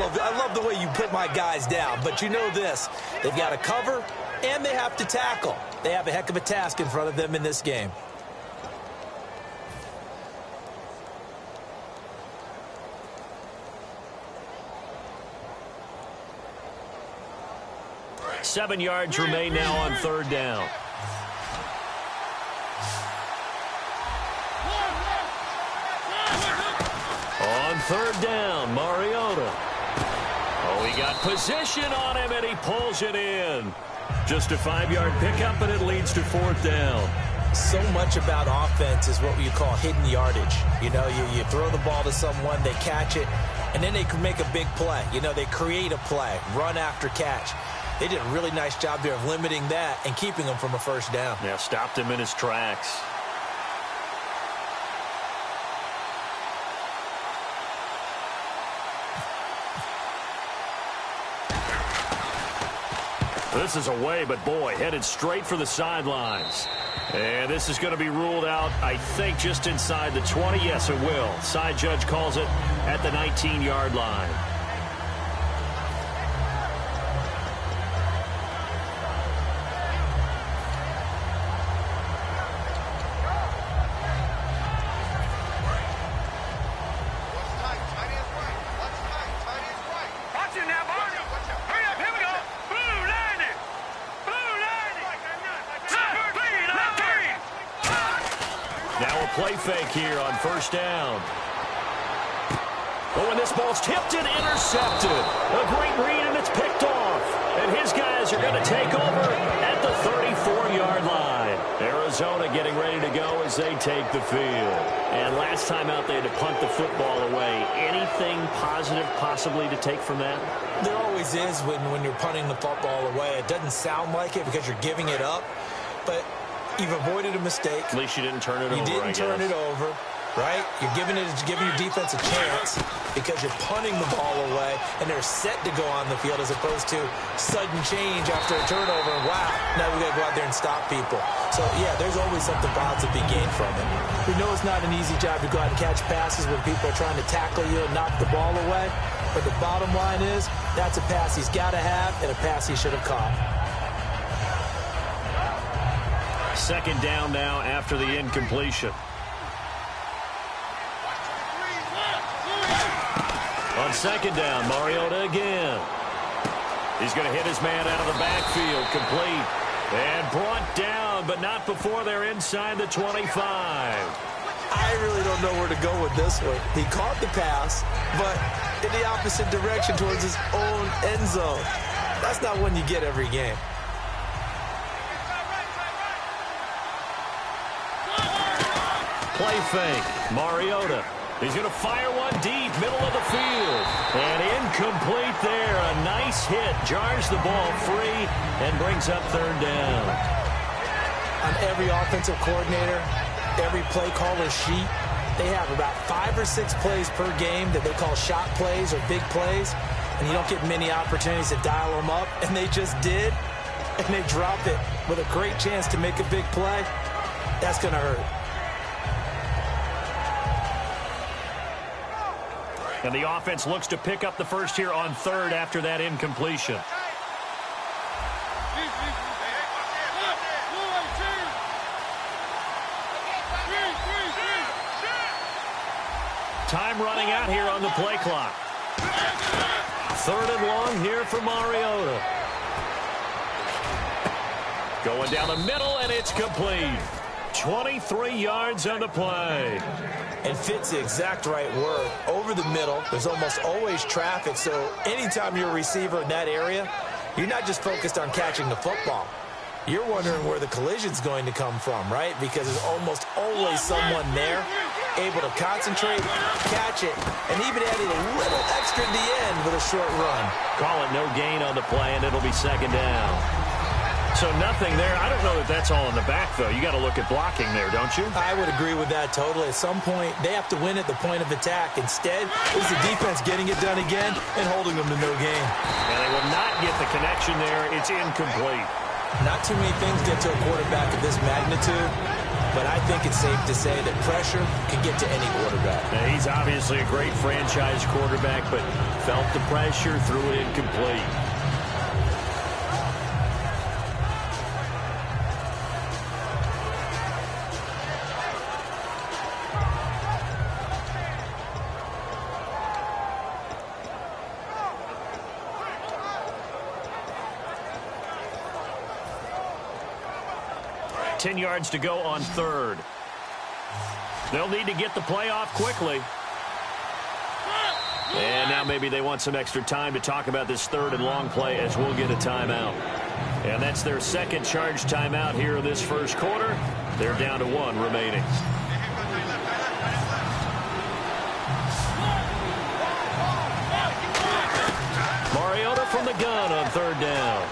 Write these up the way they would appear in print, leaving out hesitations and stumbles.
I love the way you put my guys down. But you know this. They've got to cover, and they have to tackle. They have a heck of a task in front of them in this game. Seven yards remain now on third down. On third down, Mariota. Oh, he got position on him, and he pulls it in. Just a 5-yard pickup, and it leads to fourth down. So much about offense is what you call hidden yardage. You know, you throw the ball to someone, they catch it, and then they can make a big play. You know, they create a play, run after catch. They did a really nice job there of limiting that and keeping him from a first down. Yeah, stopped him in his tracks. This is away, but boy, headed straight for the sidelines. And this is going to be ruled out, I think, just inside the 20. Yes, it will. Side judge calls it at the 19-yard line. Play fake here on first down. Oh, and this ball's tipped and intercepted. A great read, and it's picked off. And his guys are going to take over at the 34-yard line. Arizona getting ready to go as they take the field. And last time out, they had to punt the football away. Anything positive possibly to take from that? There always is when you're punting the football away. It doesn't sound like it because you're giving it up, but you've avoided a mistake. At least you didn't turn it over. You didn't turn it over, right? You're giving your defense a chance because you're punting the ball away, and they're set to go on the field as opposed to sudden change after a turnover. And wow, now we got to go out there and stop people. So, yeah, there's always something positive to be gained from it. We know it's not an easy job to go out and catch passes when people are trying to tackle you and knock the ball away. But the bottom line is that's a pass he's got to have and a pass he should have caught. Second down now after the incompletion. On second down, Mariota again. He's going to hit his man out of the backfield, complete. And brought down, but not before they're inside the 25. I really don't know where to go with this one. He caught the pass, but in the opposite direction towards his own end zone. That's not one you get every game. Play fake. Mariota. He's going to fire one deep, middle of the field. And incomplete there. A nice hit. Jars the ball free and brings up third down. On every offensive coordinator, every play caller sheet, they have about 5 or 6 plays per game that they call shot plays or big plays. And you don't get many opportunities to dial them up. And they just did. And they drop it with a great chance to make a big play. That's going to hurt. And the offense looks to pick up the first here on third after that incompletion. Time running out here on the play clock. Third and long here for Mariota. Going down the middle, and it's complete. 23 yards on the play. And fits the exact right word. Over the middle, there's almost always traffic, so anytime you're a receiver in that area, you're not just focused on catching the football. You're wondering where the collision's going to come from, right? Because there's almost always someone there able to concentrate, catch it, and even added a little extra at the end with a short run. Call it no gain on the play, and it'll be second down. So nothing there. I don't know that that's all in the back, though. You got to look at blocking there, don't you? I would agree with that totally. At some point, they have to win at the point of attack. Instead, it's the defense getting it done again and holding them to no gain. And they will not get the connection there. It's incomplete. Not too many things get to a quarterback of this magnitude but I think it's safe to say that pressure can get to any quarterback. Now, he's obviously a great franchise quarterback, but felt the pressure, threw it incomplete. $10 yards to go on third. They'll need to get the play off quickly. And now maybe they want some extra time to talk about this third and long play as we'll get a timeout. And that's their second charge timeout here in this first quarter. They're down to one remaining. Mariota from the gun on third down.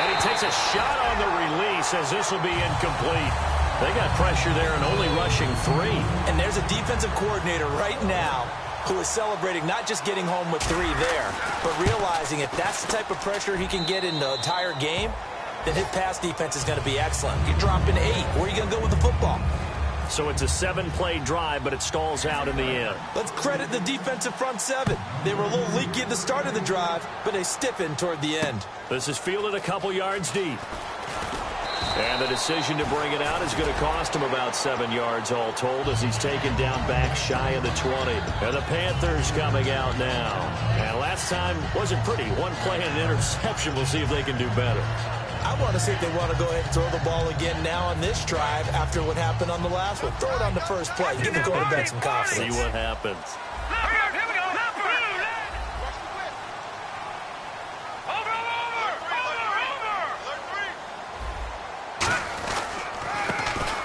And he takes a shot on the release as this will be incomplete. They got pressure there and only rushing 3. And there's a defensive coordinator right now who is celebrating not just getting home with 3 there, but realizing if that's the type of pressure he can get in the entire game, then his pass defense is going to be excellent. You're dropping 8. Where are you going to go with the football? So it's a 7-play drive, but it stalls out in the end. Let's credit the defensive front 7. They were a little leaky at the start of the drive, but they stiffened toward the end. This is fielded a couple yards deep. And the decision to bring it out is going to cost him about 7 yards all told as he's taken down back shy of the 20. And the Panthers coming out now. And last time wasn't pretty. 1 play and an interception. We'll see if they can do better. I want to see if they want to go ahead and throw the ball again now on this drive after what happened on the last one. Throw it on the first play. Give the quarterback some confidence. See what happens.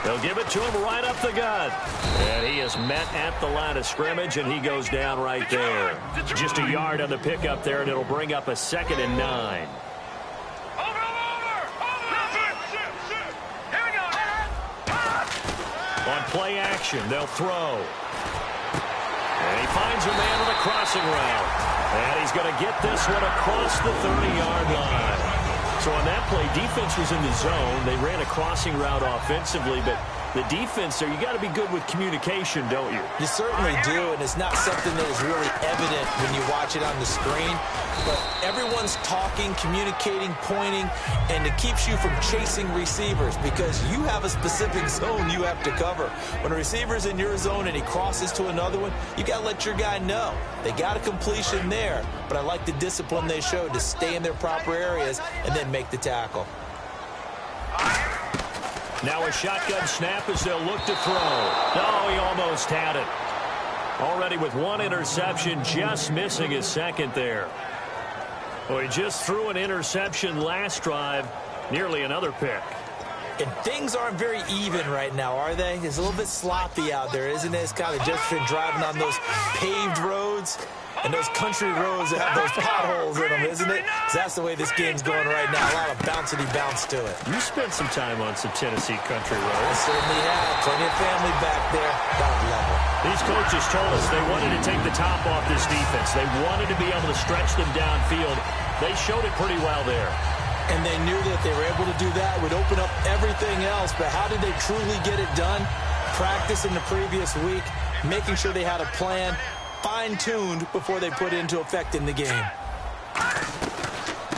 They'll give it to him right up the gut. And he is met at the line of scrimmage, and he goes down right there. Just a yard on the pickup there, and it'll bring up a 2nd and 9. On play action, they'll throw. And he finds a man on the crossing route. And he's going to get this one across the 30-yard line. So on that play, defense was in the zone. They ran a crossing route offensively, but the defense there, you got to be good with communication, don't you? You certainly do, and it's not something that is really evident when you watch it on the screen. But everyone's talking, communicating, pointing, and it keeps you from chasing receivers because you have a specific zone you have to cover. When a receiver's in your zone and he crosses to another one, you got to let your guy know. They got a completion there, but I like the discipline they showed to stay in their proper areas and then make the tackle. Now a shotgun snap as they'll look to throw. No, he almost had it. Already with 1 interception, just missing his 2nd there. Well, he just threw an interception last drive, nearly another pick. And things aren't very even right now, are they? It's a little bit sloppy out there, isn't it? It's kind of just been driving on those paved roads and those country roads that have those potholes in them, isn't it? 'Cause that's the way this game's going right now. A lot of bouncy bounce to it. You spent some time on some Tennessee country roads. I certainly have. Plenty of family back there. God love it. These coaches told us they wanted to take the top off this defense. They wanted to be able to stretch them downfield. They showed it pretty well there. And they knew that if they were able to do that, it would open up everything else. But how did they truly get it done? Practice in the previous week, making sure they had a plan, fine-tuned before they put it into effect in the game.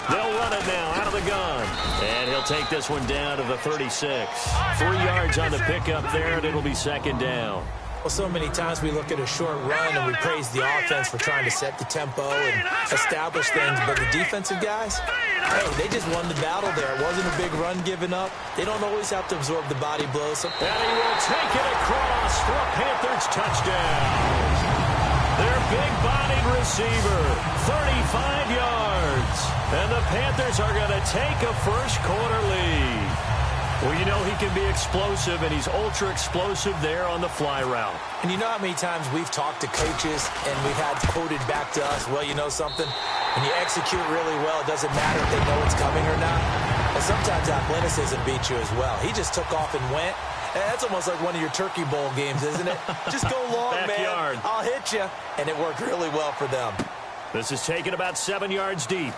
They'll run it now out of the gun. And he'll take this one down to the 36. 3 yards on the pickup there, and it'll be 2nd down. Well, so many times we look at a short run and we praise the offense for trying to set the tempo and establish things. But the defensive guys, hey, they just won the battle there. It wasn't a big run given up. They don't always have to absorb the body blows. And he will take it across for a Panthers touchdown. Their big-bodied receiver, 35 yards. And the Panthers are going to take a first-quarter lead. Well, you know he can be explosive, and he's ultra-explosive there on the fly route. And you know how many times we've talked to coaches and we've had quoted back to us, well, you know something? When you execute really well, it doesn't matter if they know it's coming or not. Well, sometimes athleticism beats you as well. He just took off and went. That's almost like one of your Turkey Bowl games, isn't it? Just go long, man. I'll hit you. And it worked really well for them. This is taken about 7 yards deep.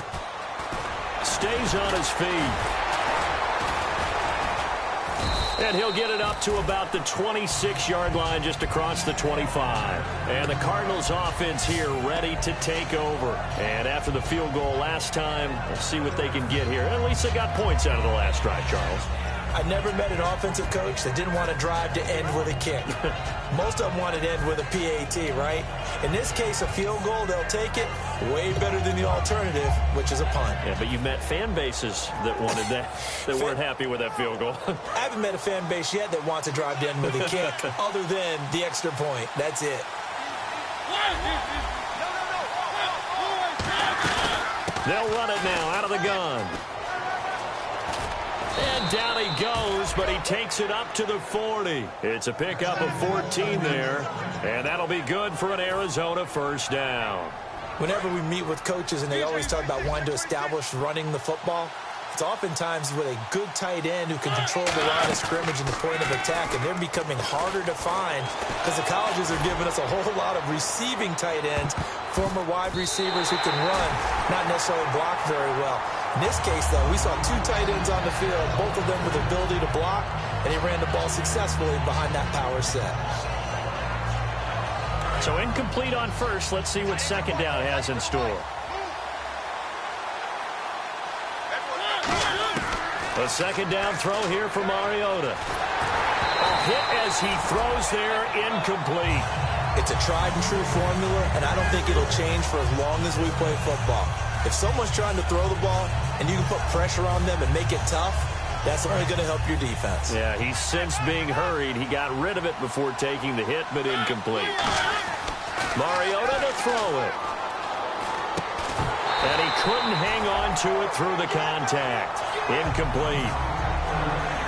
Stays on his feet. And he'll get it up to about the 26-yard line just across the 25. And the Cardinals offense here ready to take over. And after the field goal last time, let's see what they can get here. At least they got points out of the last drive, Charles. I never met an offensive coach that didn't want to drive to end with a kick. Most of them wanted to end with a PAT, right? In this case, a field goal, they'll take it way better than the alternative, which is a punt. Yeah, but you've met fan bases that wanted that, weren't happy with that field goal. I haven't met a fan base yet that wants to drive to end with a kick, other than the extra point. That's it. They'll run it now out of the gun. And down he goes, but he takes it up to the 40. It's a pickup of 14 there, and that'll be good for an Arizona first down. Whenever we meet with coaches and they always talk about wanting to establish running the football, it's oftentimes with a good tight end who can control the line of scrimmage and the point of attack, and they're becoming harder to find because the colleges are giving us a whole lot of receiving tight ends, former wide receivers who can run, not necessarily block very well. In this case, though, we saw two tight ends on the field, both of them with the ability to block, and he ran the ball successfully behind that power set. So incomplete on first. Let's see what second down has in store. A second down throw here for Mariota. A hit as he throws there, incomplete. It's a tried-and-true formula, and I don't think it'll change for as long as we play football. If someone's trying to throw the ball and you can put pressure on them and make it tough, that's only going to help your defense. Yeah, he's since being hurried. He got rid of it before taking the hit, but incomplete. Mariota to throw it. And he couldn't hang on to it through the contact. Incomplete.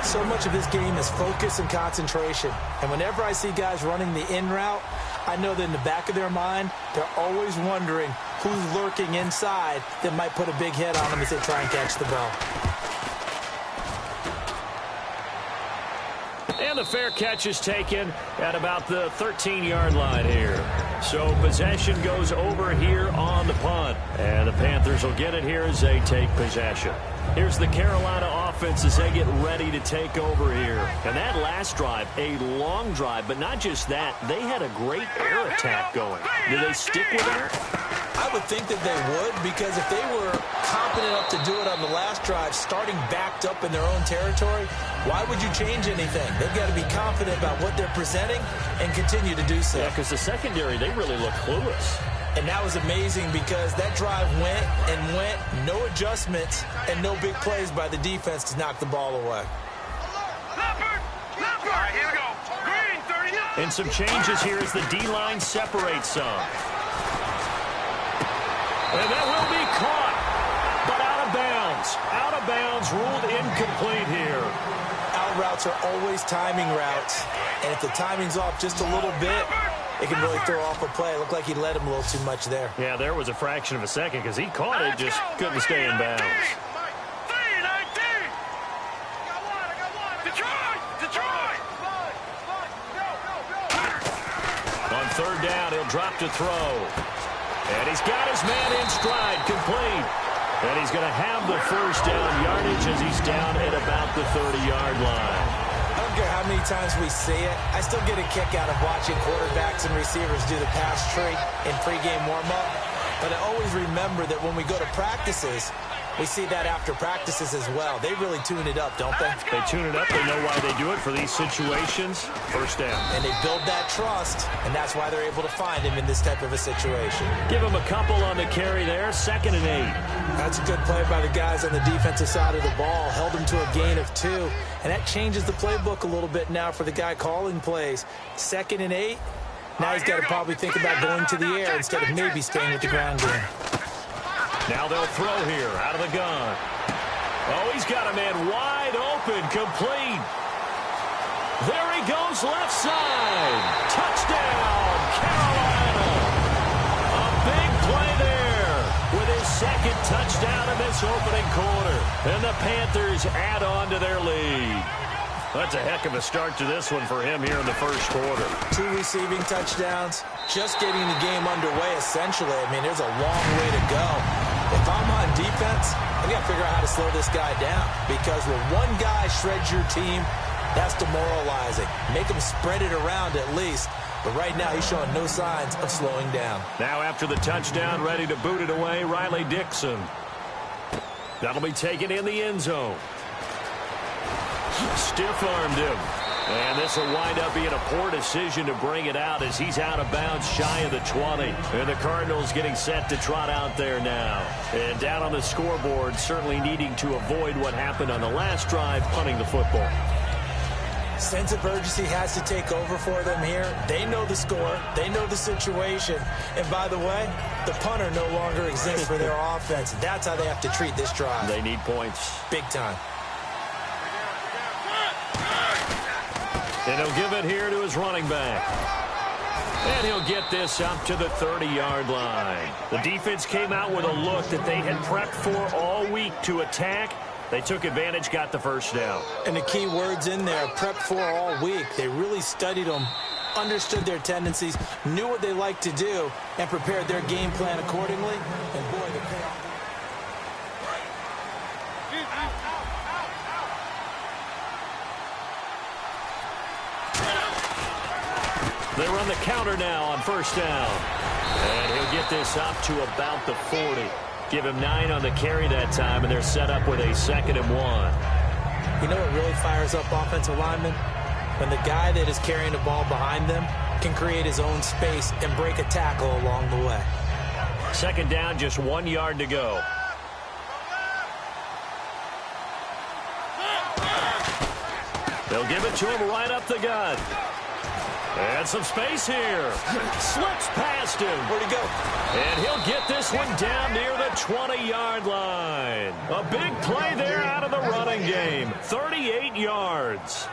So much of this game is focus and concentration. And whenever I see guys running the in route, I know that in the back of their mind, they're always wondering who's lurking inside that might put a big hit on them as they try and catch the ball. And the fair catch is taken at about the 13-yard line here. So possession goes over here on the punt. And the Panthers will get it here as they take possession. Here's the Carolina offense as they get ready to take over here. And that last drive, a long drive, but not just that. They had a great air attack going. Do they stick with it? I would think that they would, because if they were confident enough to do it on the last drive, starting backed up in their own territory, why would you change anything? They've got to be confident about what they're presenting and continue to do so. Yeah, because the secondary, they really look clueless. And that was amazing because that drive went and went, no adjustments, and no big plays by the defense to knock the ball away. All right, here we go. Green, 39. And some changes here as the D-line separates some. And that will be caught, but out of bounds. Out of bounds, ruled incomplete here. Out routes are always timing routes, and if the timing's off just a little bit, it can really throw off a play. It looked like he led him a little too much there. Yeah, there was a fraction of a second because he caught it, just couldn't stay in bounds. On third down, he'll drop to throw. And he's got his man in stride, complete. And he's going to have the first down yardage as he's down at about the 30-yard line. I don't care how many times we see it. I still get a kick out of watching quarterbacks and receivers do the pass tree in pregame warm-up. But I always remember that when we go to practices, we see that after practices as well. They really tune it up, don't they? They tune it up. They know why they do it for these situations. First down. And they build that trust, and that's why they're able to find him in this type of a situation. Give him a couple on the carry there. 2nd and 8. That's a good play by the guys on the defensive side of the ball. Held him to a gain of 2. And that changes the playbook a little bit now for the guy calling plays. 2nd and 8. Now he's got to probably think about going to the air instead of maybe staying with the ground game. Now they'll throw here out of the gun. Oh, he's got a man wide open, complete. There he goes, left side. Touchdown, Carolina. A big play there with his 2nd touchdown in this opening quarter. And the Panthers add on to their lead. That's a heck of a start to this one for him here in the first quarter. 2 receiving touchdowns, just getting the game underway essentially. I mean, there's a long way to go. If I'm on defense, I got to figure out how to slow this guy down, because when one guy shreds your team, That's demoralizing. Make him spread it around at least. But right now, he's showing no signs of slowing down. Now after the touchdown, ready to boot it away, Riley Dixon. That'll be taken in the end zone. Stiff-armed him. And this will wind up being a poor decision to bring it out as he's out of bounds shy of the 20. And the Cardinals getting set to trot out there now. And down on the scoreboard, certainly needing to avoid what happened on the last drive, punting the football. Sense of urgency has to take over for them here. They know the score. They know the situation. And by the way, the punter no longer exists for their offense. That's how they have to treat this drive. They need points. Big time. And he'll give it here to his running back. And he'll get this up to the 30-yard line. The defense came out with a look that they had prepped for all week to attack. They took advantage, got the first down. And the key words in there, prepped for all week. They really studied them, understood their tendencies, knew what they liked to do, and prepared their game plan accordingly. And boy, the payoff. They run the counter now on first down. And he'll get this up to about the 40. Give him 9 on the carry that time, and they're set up with a 2nd and 1. You know what really fires up offensive linemen? When the guy that is carrying the ball behind them can create his own space and break a tackle along the way. 2nd down, just 1 yard to go. They'll give it to him right up the gut. And some space here. Slips past him. Where'd he go? And he'll get this one down near the 20-yard line. A big play there out of the running game. 38 yards.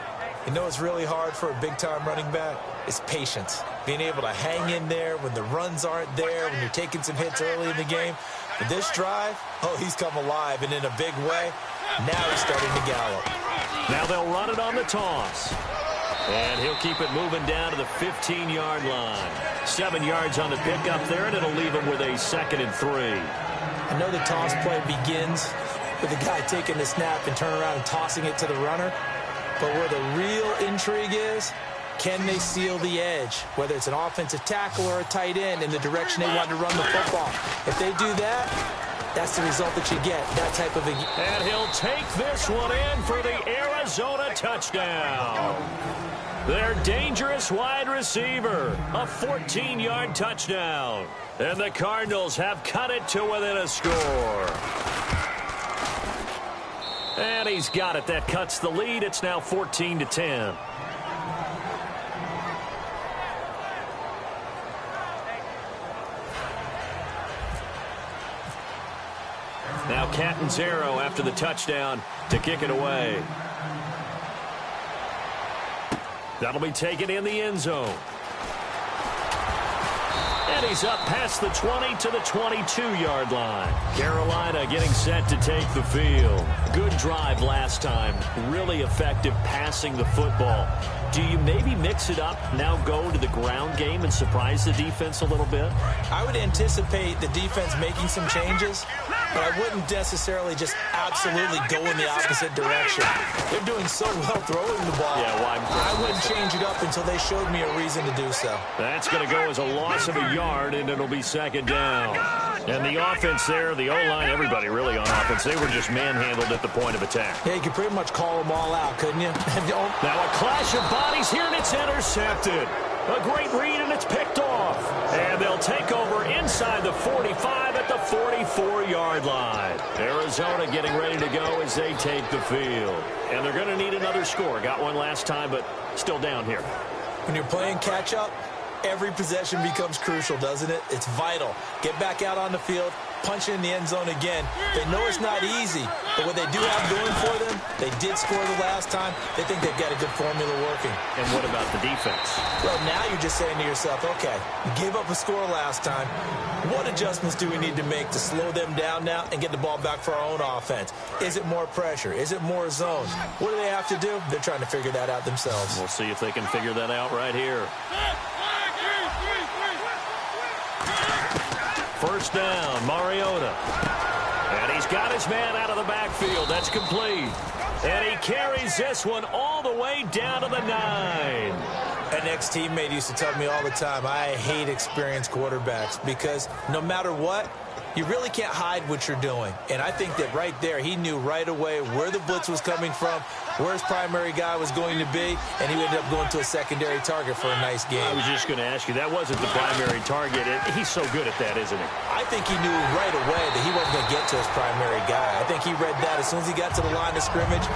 You know what's really hard for a big-time running back? It's patience. Being able to hang in there when the runs aren't there, when you're taking some hits early in the game. But this drive, oh, he's come alive, and in a big way. Now he's starting to gallop. Now they'll run it on the toss. And he'll keep it moving down to the 15-yard line. 7 yards on the pickup there, and it'll leave him with a 2nd and 3. I know the toss play begins with the guy taking the snap and turning around and tossing it to the runner. But where the real intrigue is, can they seal the edge? Whether it's an offensive tackle or a tight end in the direction they want to run the football. If they do that, that's the result that you get, that type of a... And he'll take this one in for the Arizona touchdown. Their dangerous wide receiver, a 14-yard touchdown. And the Cardinals have cut it to within a score. And he's got it. That cuts the lead. It's now 14-10. Now Catanzaro after the touchdown to kick it away. That'll be taken in the end zone. And he's up past the 20 to the 22-yard line. Carolina getting set to take the field. Good drive last time. Really effective passing the football. Do you maybe mix it up, now go to the ground game and surprise the defense a little bit? I would anticipate the defense making some changes, but I wouldn't necessarily just absolutely go in the opposite direction. They're doing so well throwing the ball. Yeah, well, I wouldn't change it up until they showed me a reason to do so. That's going to go as a loss of a yard, and it'll be 2nd down. And the offense there, the O-line, everybody really on offense, they were just manhandled at the point of attack. Yeah, you could pretty much call them all out, couldn't you? Now a clash of bodies here, and it's intercepted. A great read, and it's picked off. And they'll take over inside the 45 at the 44-yard line. Arizona getting ready to go as they take the field. And they're going to need another score. Got one last time, but still down here. When you're playing catch-up, every possession becomes crucial, doesn't it? It's vital. Get back out on the field, punch it in the end zone again. They know it's not easy, but what they do have going for them, they did score the last time. They think they've got a good formula working. And what about the defense? Well, now you're just saying to yourself, okay, you gave up a score last time. What adjustments do we need to make to slow them down now and get the ball back for our own offense? Is it more pressure? Is it more zone? What do they have to do? They're trying to figure that out themselves. We'll see if they can figure that out right here. First down, Mariota. And he's got his man out of the backfield. That's complete. And he carries this one all the way down to the 9. An ex-teammate used to tell me all the time, I hate experienced quarterbacks because no matter what, you really can't hide what you're doing. And I think that right there, he knew right away where the blitz was coming from, where his primary guy was going to be, and he ended up going to a secondary target for a nice game. I was just going to ask you, that wasn't the primary target. He's so good at that, isn't he? I think he knew right away that he wasn't going to get to his primary guy. I think he read that as soon as he got to the line of scrimmage,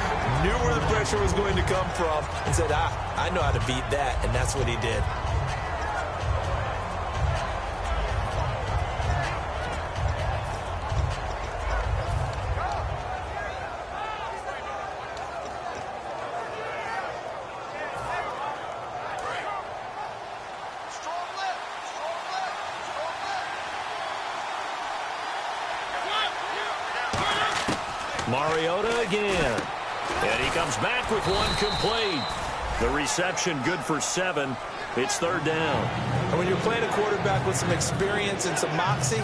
knew where the pressure was going to come from, and said, I know how to beat that, and that's what he did. Mariota again. And he comes back with one complete. The reception good for 7. It's 3rd down. And when you're playing a quarterback with some experience and some moxie,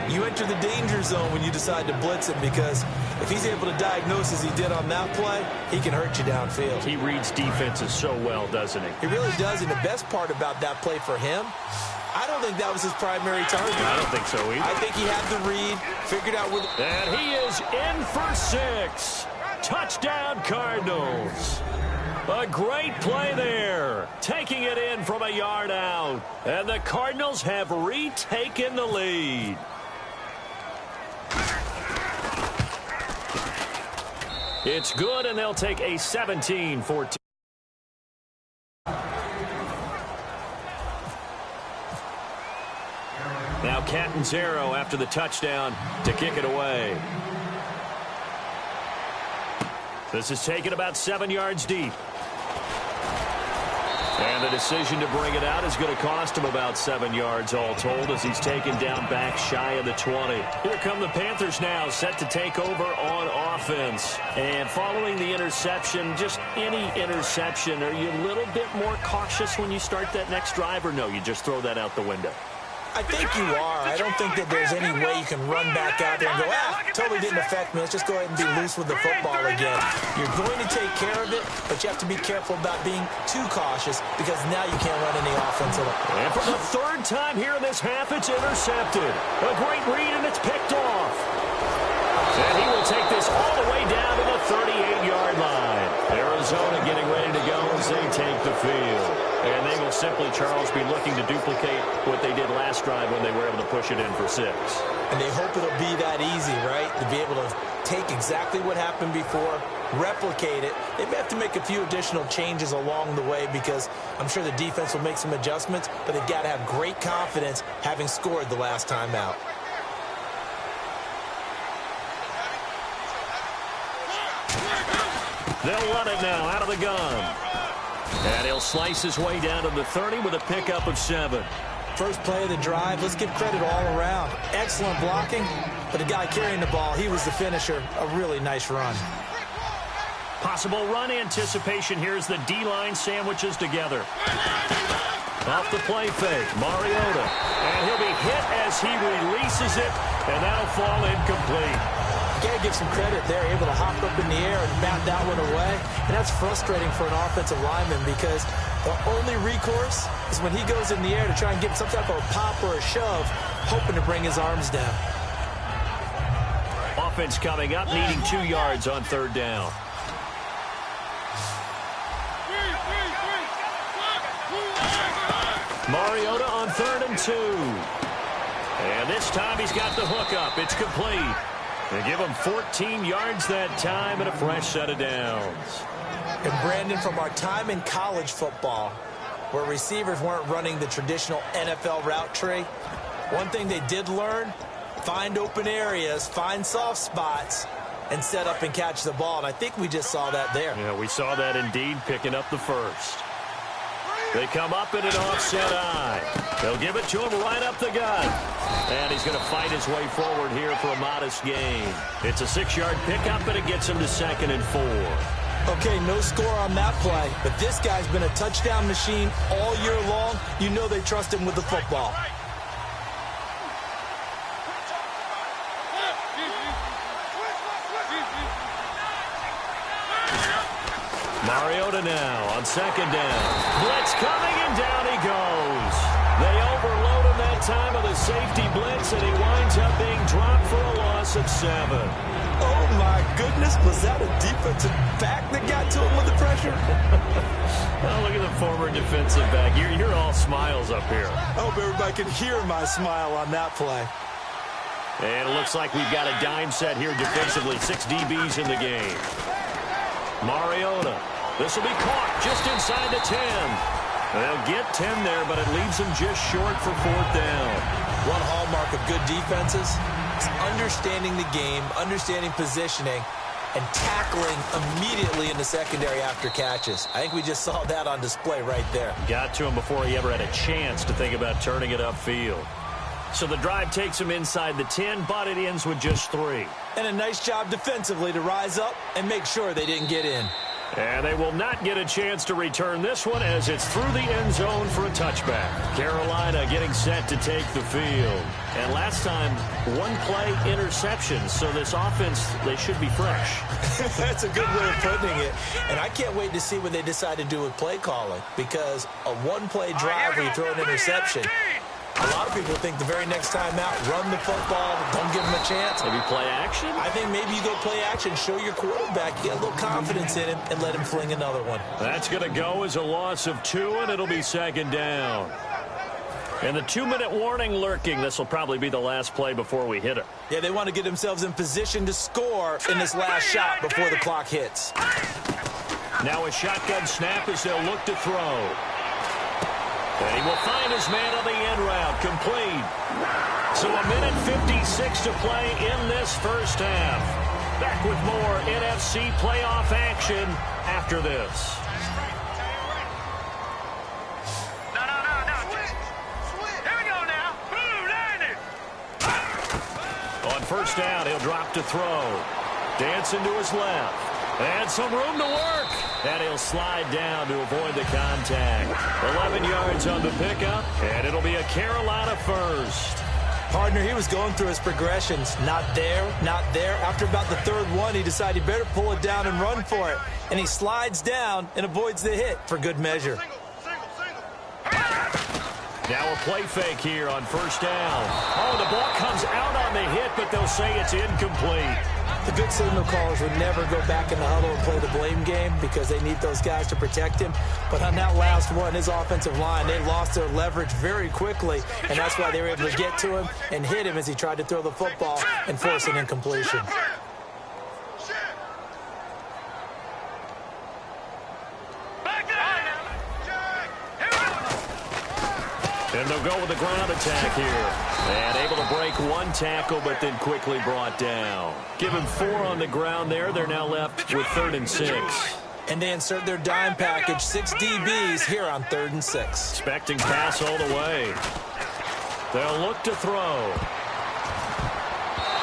you enter the danger zone when you decide to blitz him, because if he's able to diagnose as he did on that play, he can hurt you downfield. He reads defenses so well, doesn't he? He really does, and the best part about that play for him, I don't think that was his primary target. I don't think so either. I think he had the read, figured out where the... And he is in for 6. Touchdown, Cardinals. A great play there. Taking it in from a yard out. And the Cardinals have retaken the lead. It's good, and they'll take a 17-14. Now Catanzaro after the touchdown to kick it away. This is taken about 7 yards deep. And the decision to bring it out is going to cost him about 7 yards all told, as he's taken down back shy of the 20. Here come the Panthers now, set to take over on offense. And following the interception, just any interception, are you a little bit more cautious when you start that next drive, or no, you just throw that out the window? I think you are. I don't think that there's any way you can run back out there and go, totally didn't affect me. Let's just go ahead and be loose with the football again. You're going to take care of it, but you have to be careful about being too cautious, because now you can't run any offense at all. And for the 3rd time here in this half, it's intercepted. A great read, and it's picked off. And he will take this all the way down to the 38-yard line. Arizona getting ready to go as they take the field. And they will simply, Charles, be looking to duplicate what they did last drive when they were able to push it in for 6. And they hope it'll be that easy, right? To be able to take exactly what happened before, replicate it. They may have to make a few additional changes along the way, because I'm sure the defense will make some adjustments, but they've got to have great confidence having scored the last time out. They'll run it now out of the gun. And he'll slice his way down to the 30 with a pickup of 7. First play of the drive, let's give credit all around. Excellent blocking, but the guy carrying the ball, he was the finisher. A really nice run. Possible run anticipation here as the D-line sandwiches together. Off the play fake, Mariota. And he'll be hit as he releases it, and that'll fall incomplete. Got to give some credit there, able to hop up in the air and bat that one away. And that's frustrating for an offensive lineman, because the only recourse is when he goes in the air to try and get some type of a pop or a shove, hoping to bring his arms down. Offense coming up, needing 2 yards on 3rd down. Mariota on 3rd and 2. And this time he's got the hook up. It's complete. They give him 14 yards that time and a fresh set of downs. And Brandon, from our time in college football, where receivers weren't running the traditional NFL route tree, one thing they did learn, find open areas, find soft spots, and set up and catch the ball. And I think we just saw that there. Yeah, we saw that indeed, picking up the first. They come up in an offset eye. They'll give it to him right up the gut. And he's going to fight his way forward here for a modest gain. It's a 6-yard pickup, and it gets him to 2nd and 4. Okay, no score on that play, but this guy's been a touchdown machine all year long. You know they trust him with the football. Mariota now on second down. Blitz coming, and down he goes. They overload him that time of the safety blitz, and he winds up being dropped for a loss of 7. Oh, my goodness. Was that a defensive back that got to him with the pressure? Oh, look at the former defensive back. You're all smiles up here. I hope everybody can hear my smile on that play. And it looks like we've got a dime set here defensively. 6 DBs in the game. Mariota. This will be caught just inside the 10. They'll get 10 there, but it leaves them just short for 4th down. One hallmark of good defenses is understanding the game, understanding positioning, and tackling immediately in the secondary after catches. I think we just saw that on display right there. Got to him before he ever had a chance to think about turning it upfield. So the drive takes him inside the 10, but it ends with just 3. And a nice job defensively to rise up and make sure they didn't get in. And they will not get a chance to return this one as it's through the end zone for a touchback. Carolina getting set to take the field. And last time, 1-play interception, so this offense, they should be fresh. That's a good way of putting it. And I can't wait to see what they decide to do with play calling, because a 1-play drive where you throw an interception, a lot of people think the very next time out, run the football, don't give them a chance. Maybe play action? I think maybe you go play action, show your quarterback, get a little confidence in him, and let him fling another one. That's going to go as a loss of 2, and it'll be 2nd down. And the 2-minute warning lurking. This will probably be the last play before we hit it. Yeah, they want to get themselves in position to score in this last shot before the clock hits. Now a shotgun snap as they'll look to throw. And he will find his man on the end route, complete. So a minute 56 to play in this first half. Back with more NFC playoff action after this. No. Here we go now. Boom, landed. On first down, he'll drop to throw. Dancing to his left. And some room to work. And he'll slide down to avoid the contact. 11 yards on the pickup, and it'll be a Carolina first. Partner, he was going through his progressions. Not there, not there. After about the 3rd one, he decided he better pull it down and run for it. And he slides down and avoids the hit for good measure. Now a play fake here on first down. Oh, the ball comes out on the hit, but they'll say it's incomplete. The good signal callers would never go back in the huddle and play the blame game because they need those guys to protect him. But on that last one, his offensive line, they lost their leverage very quickly, and that's why they were able to get to him and hit him as he tried to throw the football and force an incompletion. And they'll go with the ground attack here. And able to break 1 tackle, but then quickly brought down. Give him 4 on the ground there. They're now left with 3rd and 6. And they insert their dime package, 6 DBs here on 3rd and 6. Expecting pass all the way. They'll look to throw.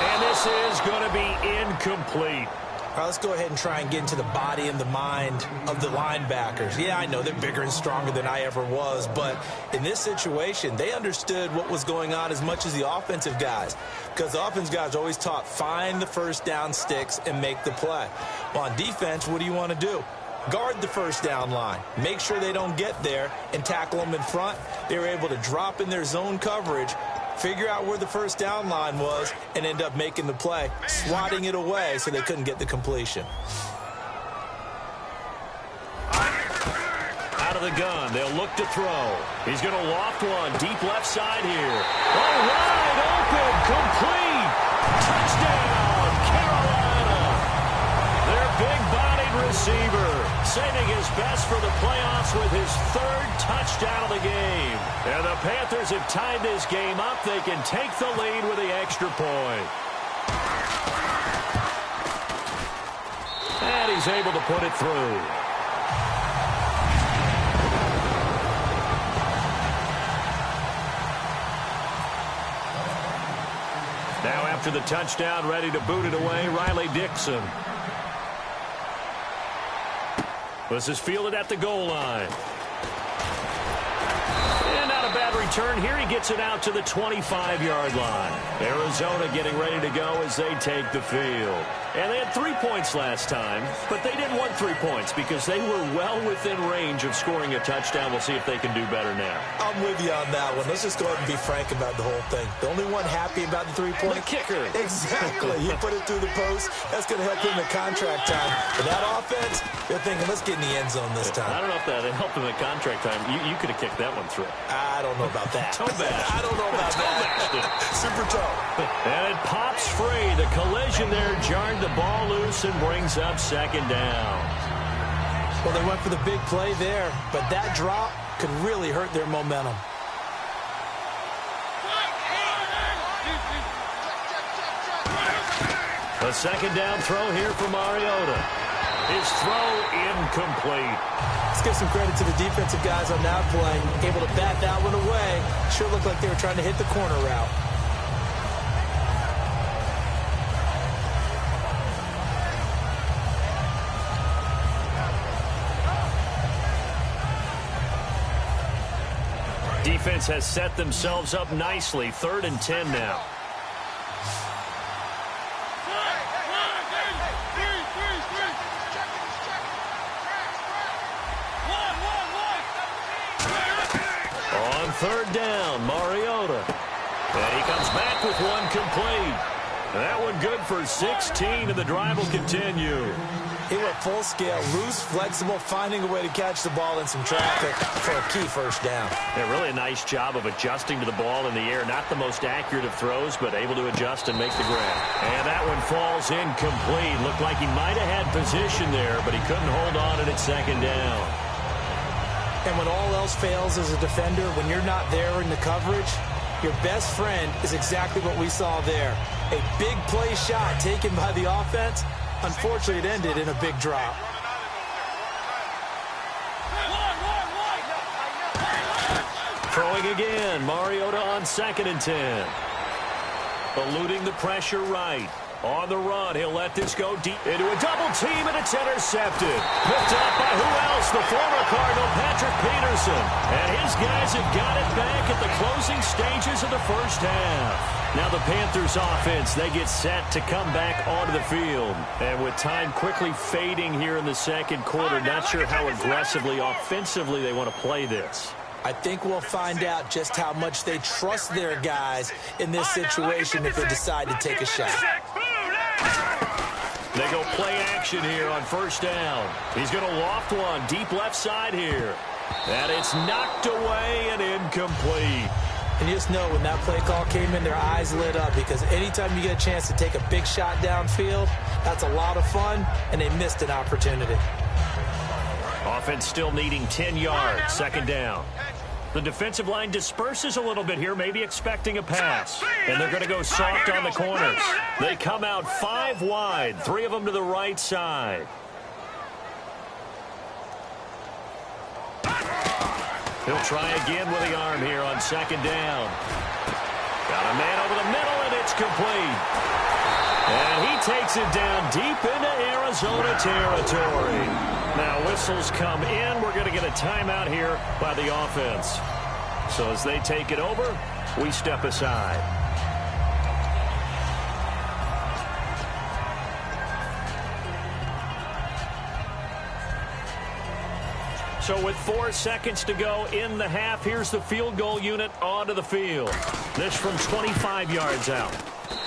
And this is going to be incomplete. All right, let's go ahead and try and get into the body and the mind of the linebackers. Yeah, I know they're bigger and stronger than I ever was, but in this situation, they understood what was going on as much as the offensive guys, because the offensive guys are always taught, find the first down sticks and make the play. Well, on defense, what do you want to do? Guard the first down line. Make sure they don't get there and tackle them in front. They were able to drop in their zone coverage, figure out where the first down line was, and end up making the play, swatting it away so they couldn't get the completion. Out of the gun, they'll look to throw. He's going to loft one, deep left side here. Oh, wide open, complete. Touchdown, Carolina. Their big-bodied receiver, saving his best for the playoffs with his 3rd touchdown of the game. And the Panthers have tied this game up. They can take the lead with the extra point. And he's able to put it through. Now after the touchdown, ready to boot it away, Riley Dixon. This is fielded at the goal line. And not a a bad return here. He gets it out to the 25-yard line. Arizona getting ready to go as they take the field. And they had 3 points last time, but they didn't want 3 points because they were well within range of scoring a touchdown. We'll see if they can do better now. I'm with you on that one. Let's just go ahead and be frank about the whole thing. The only one happy about the 3-point. The kicker. Exactly. He put it through the post. That's going to help him at contract time. But that offense, they're thinking, let's get in the end zone this time. I don't know if that helped him at contract time. You could have kicked that one through. I don't know about that. Toe bash. I don't know about that. Super toe. And it pops free. The collision there jarred the ball loose and brings up second down. Well, they went for the big play there, but that drop could really hurt their momentum. A second down throw here for Mariota. His throw incomplete. Let's give some credit to the defensive guys on that play. Able to bat that one away. Sure looked like they were trying to hit the corner route. Defense has set themselves up nicely. 3rd and 10 now. On 3rd down, Mariota. And he comes back with one complete. That one good for 16, and the drive will continue. He went full scale, loose, flexible, finding a way to catch the ball in some traffic for a key first down. Yeah, really a nice job of adjusting to the ball in the air. Not the most accurate of throws, but able to adjust and make the grab. And that one falls incomplete. Looked like he might have had position there, but he couldn't hold on at it second down. And when all else fails as a defender, when you're not there in the coverage, your best friend is exactly what we saw there. A big play shot taken by the offense. Unfortunately, it ended in a big drop. Throwing again. Mariota on 2nd and 10. Eluding the pressure right. On the run, he'll let this go deep into a double team, and it's intercepted. Picked up by who else? The former Cardinal, Patrick Peterson. And his guys have got it back at the closing stages of the first half. Now the Panthers offense, they get set to come back onto the field. And with time quickly fading here in the second quarter, not sure how aggressively, offensively they want to play this. I think we'll find out just how much they trust their guys in this situation if they decide to take a shot. They go play action here on 1st down. He's going to loft one deep left side here. And it's knocked away and incomplete. And you just know when that play call came in, their eyes lit up, because anytime you get a chance to take a big shot downfield, that's a lot of fun, and they missed an opportunity. Offense still needing 10 yards, 2nd down. The defensive line disperses a little bit here, maybe expecting a pass. And they're going to go soft on the corners. They come out 5 wide, 3 of them to the right side. He'll try again with the arm here on 2nd down. Got a man over the middle, and it's complete. And he takes it down deep into Arizona territory. Now whistles come in. We're going to get a timeout here by the offense. So as they take it over, we step aside. So with 4 seconds to go in the half, here's the field goal unit onto the field. This from 25 yards out.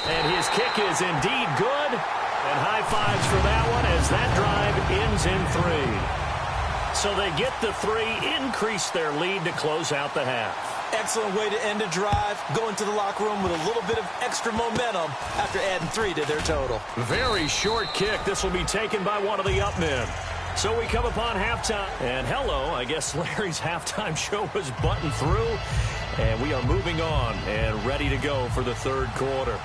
And his kick is indeed good. And high fives for that one as that drive ends in 3. So they get the 3, increase their lead to close out the half. Excellent way to end a drive. Go into the locker room with a little bit of extra momentum after adding 3 to their total. Very short kick. This will be taken by one of the up men. So we come upon halftime. And hello, I guess Larry's halftime show was buttoned through. And we are moving on and ready to go for the 3rd quarter.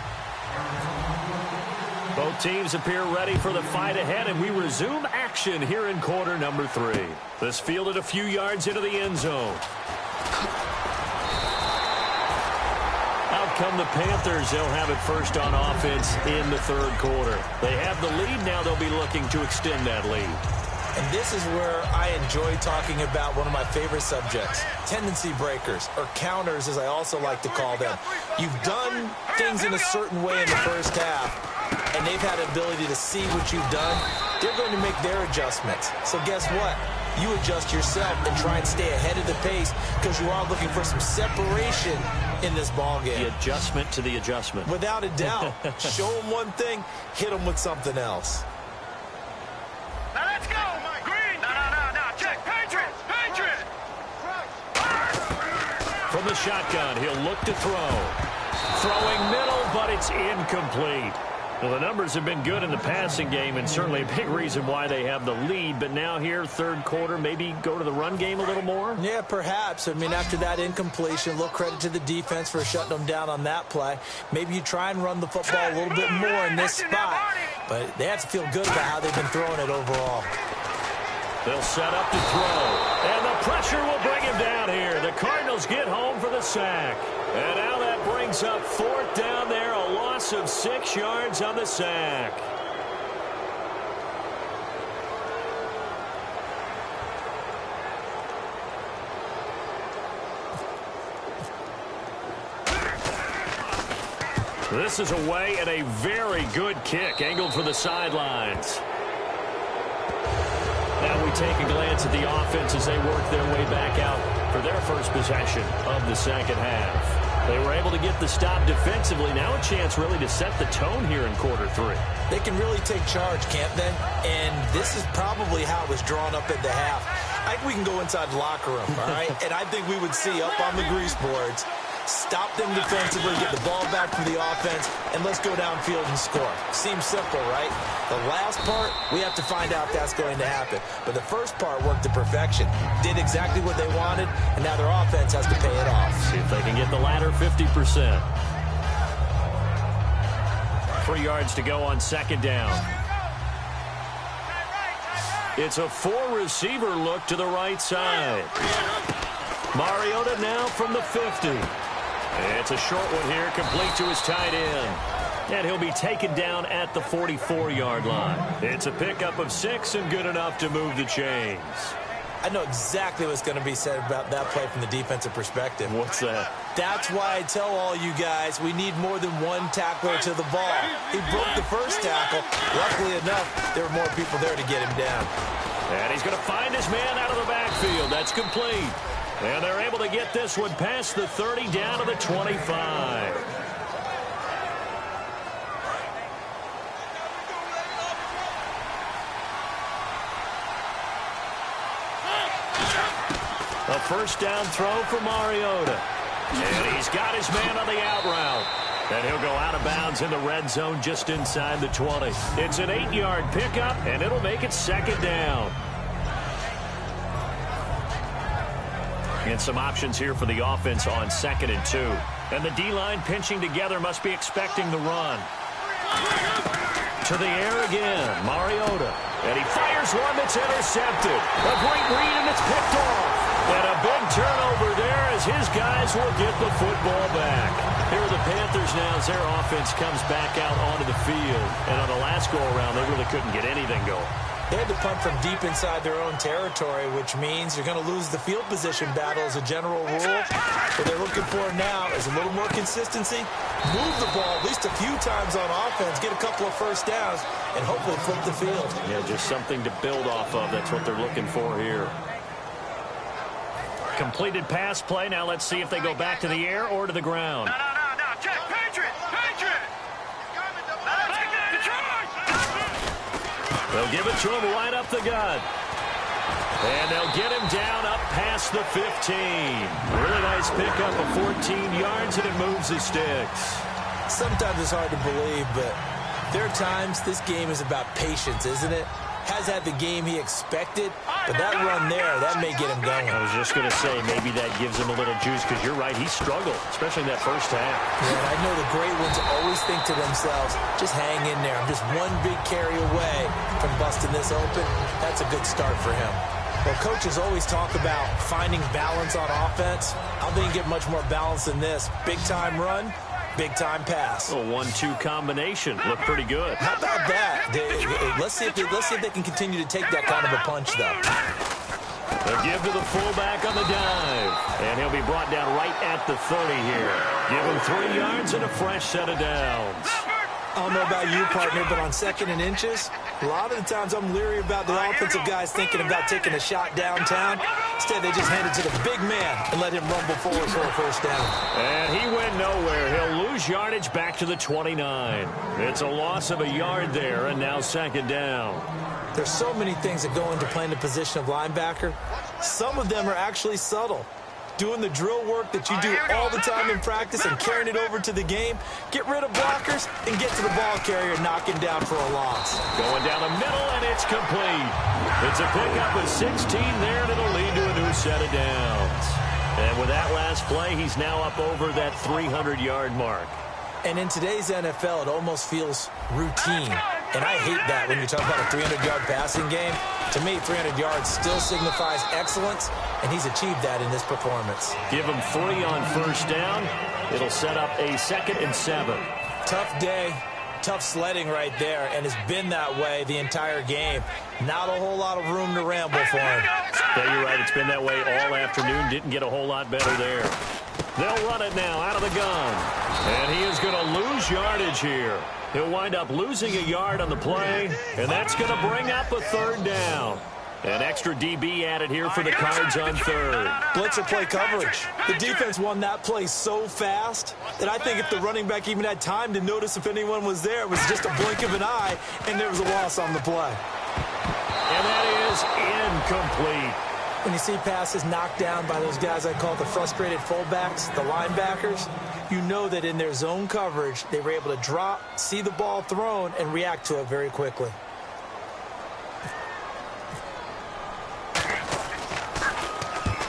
Both teams appear ready for the fight ahead, and we resume action here in quarter number 3. This fielded a few yards into the end zone. Out come the Panthers. They'll have it first on offense in the 3rd quarter. They have the lead. Now they'll be looking to extend that lead. And this is where I enjoy talking about one of my favorite subjects, tendency breakers, or counters as I also like to call them. You've done things in a certain way in the first half, and they've had the ability to see what you've done. They're going to make their adjustments. So guess what? You adjust yourself and try and stay ahead of the pace because you are looking for some separation in this ball game. The adjustment to the adjustment. Without a doubt. Show them one thing, hit them with something else. Now let's go. Green. No. Check. Patriot. From the shotgun, he'll look to throw. Throwing middle, but it's incomplete. Well, the numbers have been good in the passing game, and certainly a big reason why they have the lead. But now here, third quarter, maybe go to the run game a little more? Yeah, perhaps. I mean, after that incompletion, a little credit to the defense for shutting them down on that play. Maybe you try and run the football a little bit more in this spot. But they have to feel good about how they've been throwing it overall. They'll set up to throw, and the pressure will bring him down here. The Cardinals get home for the sack. And now that brings up fourth down there, a loss of 6 yards on the sack. This is away and a very good kick, angled for the sidelines. Now we take a glance at the offense as they work their way back out for their first possession of the second half. They were able to get the stop defensively. Now a chance really to set the tone here in quarter three. They can really take charge, can't they? And this is probably how it was drawn up at the half. I think we can go inside the locker room, all right? And I think we would see up on the grease boards, stop them defensively, get the ball back from the offense, and let's go downfield and score. Seems simple, right? The last part, we have to find out if that's going to happen. But the first part worked to perfection. Did exactly what they wanted, and now their offense has to pay it off. See if they can get the latter 50%. 3 yards to go on second down. It's a 4-receiver look to the right side. Mariota now from the 50. It's a short one here, complete to his tight end. And he'll be taken down at the 44-yard line. It's a pickup of 6 and good enough to move the chains. I know exactly what's going to be said about that play from the defensive perspective. What's that? That's why I tell all you guys we need more than one tackler to the ball. He broke the first tackle. Luckily enough, there were more people there to get him down. And he's going to find his man out of the backfield. That's complete. And they're able to get this one past the 30 down to the 25. A first down throw for Mariota. And he's got his man on the out route. And he'll go out of bounds in the red zone just inside the 20. It's an 8-yard pickup, and it'll make it second down. And some options here for the offense on 2nd and 2. And the D-line pinching together must be expecting the run. To the air again, Mariota. And he fires one that's intercepted. A great read, and it's picked off. And a big turnover there as his guys will get the football back. Here are the Panthers now as their offense comes back out onto the field. And on the last go-around, they really couldn't get anything going. They had to punt from deep inside their own territory, which means you're going to lose the field position battle as a general rule. What they're looking for now is a little more consistency, move the ball at least a few times on offense, get a couple of first downs, and hopefully flip the field. Yeah, just something to build off of. That's what they're looking for here. Completed pass play. Now let's see if they go back to the air or to the ground. No. Check. Patriot. They'll give it to him right up the gut. And they'll get him down up past the 15. Really nice pickup of 14 yards, and it moves the sticks. Sometimes it's hard to believe, but there are times this game is about patience, isn't it? Has had the game he expected, but that run there, that may get him going. I was just going to say, maybe that gives him a little juice, because you're right, he struggled, especially in that first half. Yeah, and I know the great ones always think to themselves, just hang in there. I'm just one big carry away from busting this open. That's a good start for him. Well, coaches always talk about finding balance on offense. I don't think you get much more balance than this. Big-time run, big-time pass. A 1-2 combination. Looked pretty good. How about that? Let's see if they can continue to take that kind of a punch, though. A give to the fullback on the dive. And he'll be brought down right at the 30 here. Give him 3 yards and a fresh set of downs. I don't know about you, partner, but on 2nd and inches, a lot of the times I'm leery about the offensive guys thinking about taking a shot downtown. Instead, they just hand it to the big man and let him rumble forward for a first down. And he went nowhere. He'll lose yardage back to the 29. It's a loss of a yard there, and now 2nd down. There's so many things that go into playing the position of linebacker. Some of them are actually subtle. Doing the drill work that you do all the time in practice and carrying it over to the game. Get rid of blockers and get to the ball carrier, knocking down for a loss. Going down the middle, and it's complete. It's a pickup of 16 there, and it'll lead to a new set of downs. And with that last play, he's now up over that 300-yard mark. And in today's NFL, it almost feels routine. And I hate that when you talk about a 300-yard passing game. To me, 300 yards still signifies excellence, and he's achieved that in this performance. Give him 3 on first down. It'll set up a 2nd and 7. Tough day, tough sledding right there, and it's been that way the entire game. Not a whole lot of room to ramble for him. Yeah, you're right. It's been that way all afternoon. Didn't get a whole lot better there. They'll run it now out of the gun. And he is going to lose yardage here. He'll wind up losing a yard on the play, and that's going to bring up a 3rd down. An extra DB added here for the Cards on 3rd. Blitzer play coverage. The defense won that play so fast that I think if the running back even had time to notice if anyone was there, it was just a blink of an eye, and there was a loss on the play. And that is incomplete. When you see passes knocked down by those guys I call the frustrated fullbacks, the linebackers, you know that in their zone coverage, they were able to drop, see the ball thrown, and react to it very quickly.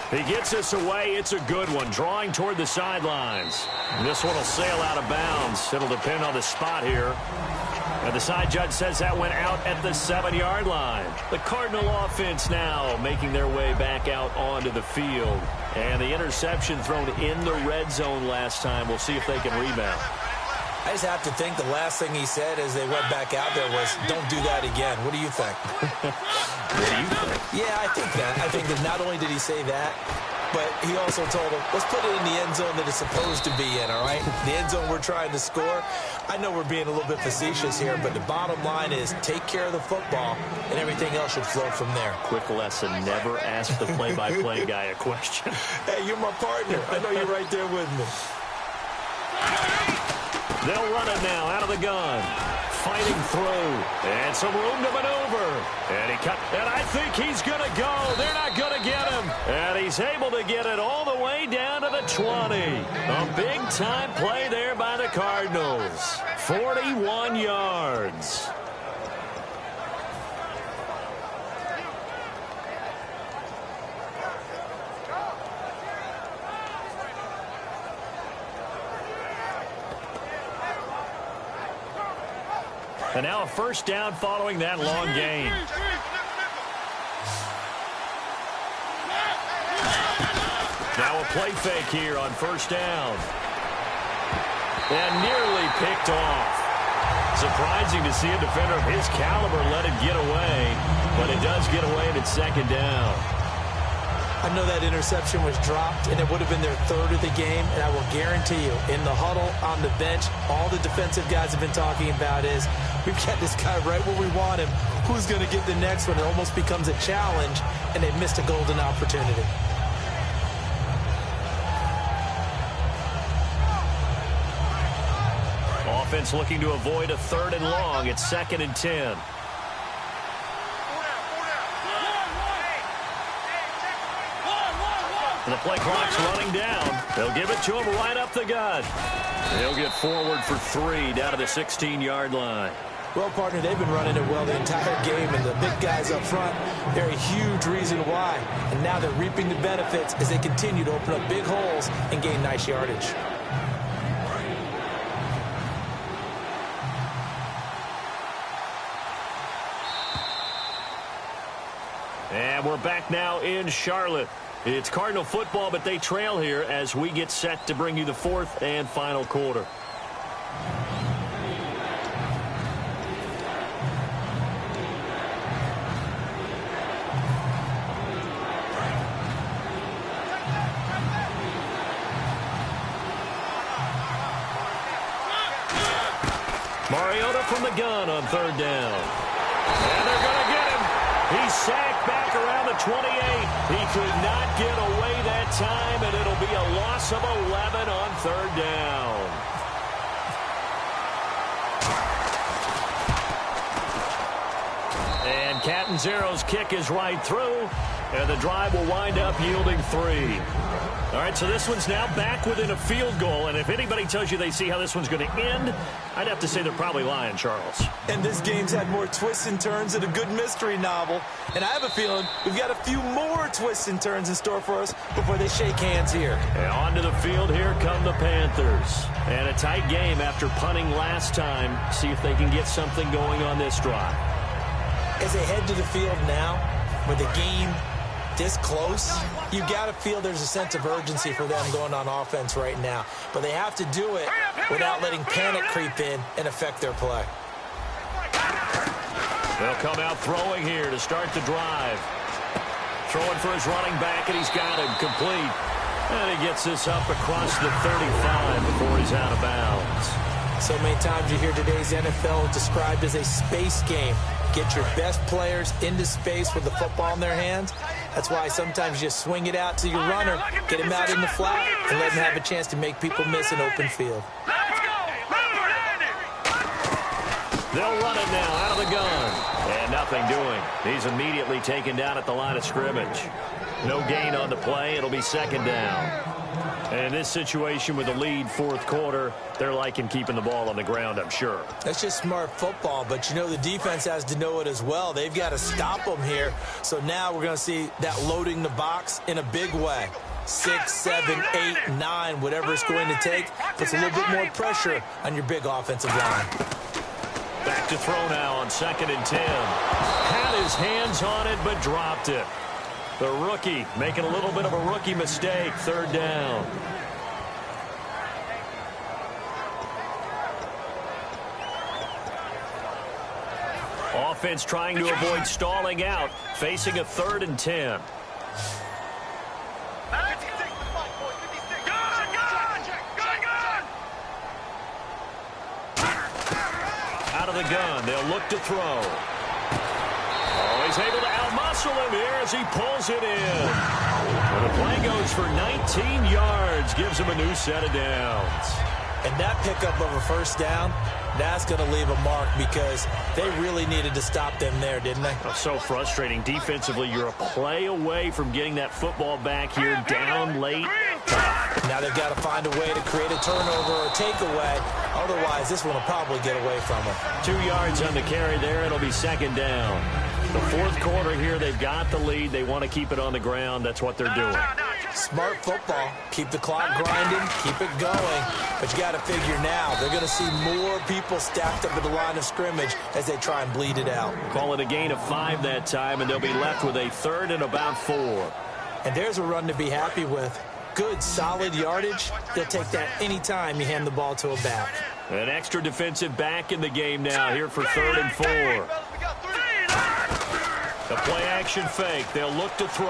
He gets this away. It's a good one. Drawing toward the sidelines. This one will sail out of bounds. It'll depend on the spot here. And the side judge says that went out at the 7-yard line. The Cardinal offense now making their way back out onto the field. And the interception thrown in the red zone last time. We'll see if they can rebound. I just have to think the last thing he said as they went back out there was, don't do that again. What do you think? What do you think? Yeah, I think that. I think that not only did he say that, but he also told him, let's put it in the end zone that it's supposed to be in, all right? The end zone we're trying to score. I know we're being a little bit facetious here, but the bottom line is take care of the football, and everything else should flow from there. Quick lesson, never ask the play-by-play guy a question. Hey, you're my partner. I know you're right there with me. They'll run it now out of the gun. Fighting through. And some room to maneuver. And he cut. And I think he's going to go. They're not going to get him. And he's able to get it all the way down to the 20. A big-time play there by the Cardinals. 41 yards. And now a first down following that long gain. Now a play fake here on first down. And nearly picked off. Surprising to see a defender of his caliber let it get away. But it does get away and it's 2nd down. I know that interception was dropped, and it would have been their 3rd of the game, and I will guarantee you, in the huddle, on the bench, all the defensive guys have been talking about is, we've got this guy right where we want him. Who's going to get the next one? It almost becomes a challenge, and they've missed a golden opportunity. Offense looking to avoid a 3rd and long. It's 2nd and 10. The play clock's running down. They'll give it to him right up the gut. He'll get forward for 3 down to the 16-yard line. Well, partner, they've been running it well the entire game, and the big guys up front, they're a huge reason why. And now they're reaping the benefits as they continue to open up big holes and gain nice yardage. And we're back now in Charlotte. It's Cardinal football, but they trail here as we get set to bring you the 4th and final quarter. Mariota from the gun on third down. And they're going to get him. He's sacked back around the 28. He could not get away that time, and it'll be a loss of 11 on third down. And Catanzaro's kick is right through, and the drive will wind up yielding 3. All right, so this one's now back within a field goal, and if anybody tells you they see how this one's going to end, I'd have to say they're probably lying, Charles. And this game's had more twists and turns than a good mystery novel. And I have a feeling we've got a few more twists and turns in store for us before they shake hands here. And onto the field, here come the Panthers. And a tight game after punting last time. See if they can get something going on this drive. As they head to the field now, with the game this close, you got to feel there's a sense of urgency for them going on offense right now. But they have to do it without letting panic creep in and affect their play. They'll come out throwing here to start the drive. Throwing for his running back, and he's got him complete. And he gets this up across the 35 before he's out of bounds. So many times you hear today's NFL described as a space game. Get your best players into space with the football in their hands. That's why sometimes you swing it out to your runner, get him out in the flat, and let him have a chance to make people miss an open field. They'll run it now out of the gun. And nothing doing. He's immediately taken down at the line of scrimmage. No gain on the play. It'll be second down. And in this situation with the lead fourth quarter, they're liking keeping the ball on the ground, I'm sure. That's just smart football, but you know the defense has to know it as well. They've got to stop them here. So now we're going to see that loading the box in a big way. 6, 7, 8, 9, whatever it's going to take, puts a little bit more pressure on your big offensive line. Back to throw now on 2nd and 10. Had his hands on it, but dropped it. The rookie making a little bit of a rookie mistake. Third down. Offense trying to avoid stalling out, facing a 3rd and 10. Out of the gun, they'll look to throw. Oh, he's able to outmuscle him here as he pulls it in. And the play goes for 19 yards, gives him a new set of downs. And that pickup of a first down, that's going to leave a mark because they really needed to stop them there, didn't they? Oh, so frustrating. Defensively, you're a play away from getting that football back here down late. Now they've got to find a way to create a turnover or takeaway. Otherwise, this one will probably get away from them. 2 yards on the carry there. It'll be second down. The fourth quarter here, they've got the lead. They want to keep it on the ground. That's what they're doing. Smart football. Keep the clock grinding. Keep it going. But you got to figure now, they're going to see more people stacked up at the line of scrimmage as they try and bleed it out. Call it a gain of 5 that time, and they'll be left with a 3rd and about 4. And there's a run to be happy with. Good, solid yardage. They'll take that anytime you hand the ball to a back. An extra defensive back in the game now here for 3rd and 4. The play action fake. They'll look to throw.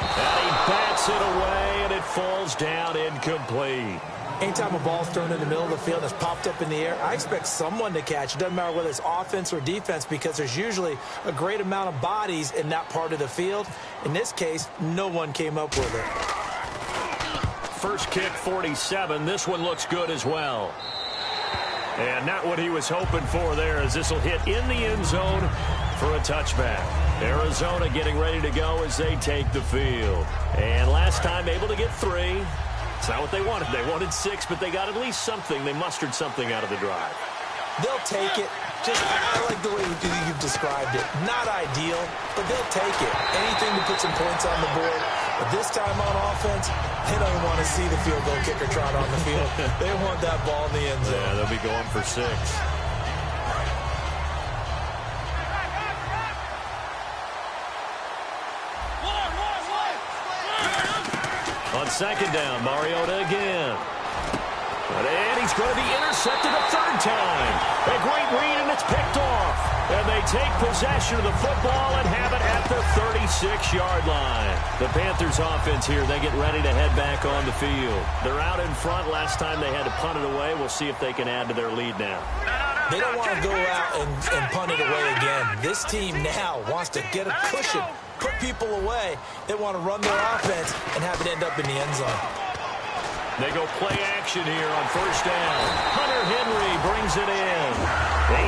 And he bats it away, and it falls down incomplete. Anytime a ball's thrown in the middle of the field and it's popped up in the air, I expect someone to catch. It doesn't matter whether it's offense or defense because there's usually a great amount of bodies in that part of the field. In this case, no one came up with it. First kick, 47. This one looks good as well. And not what he was hoping for there, as this will hit in the end zone for a touchback. Arizona getting ready to go as they take the field. And last time able to get 3. It's not what they wanted. They wanted 6, but they got at least something. They mustered something out of the drive. They'll take it. I like the way you've described it. Not ideal, but they'll take it. Anything to put some points on the board. But this time on offense, they don't want to see the field goal kicker trot on the field. They want that ball in the end zone. Yeah, they'll be going for 6. On second down, Mariota again. And he's going to be intercepted a third time. A great read, and it's picked off. And they take possession of the football and have it at the 36-yard line. The Panthers offense here, they get ready to head back on the field. They're out in front. Last time they had to punt it away. We'll see if they can add to their lead now. They don't want to go out and punt it away again. This team now wants to get a cushion, put people away. They want to run their offense and have it end up in the end zone. They go play action here on first down. Hunter Henry brings it in.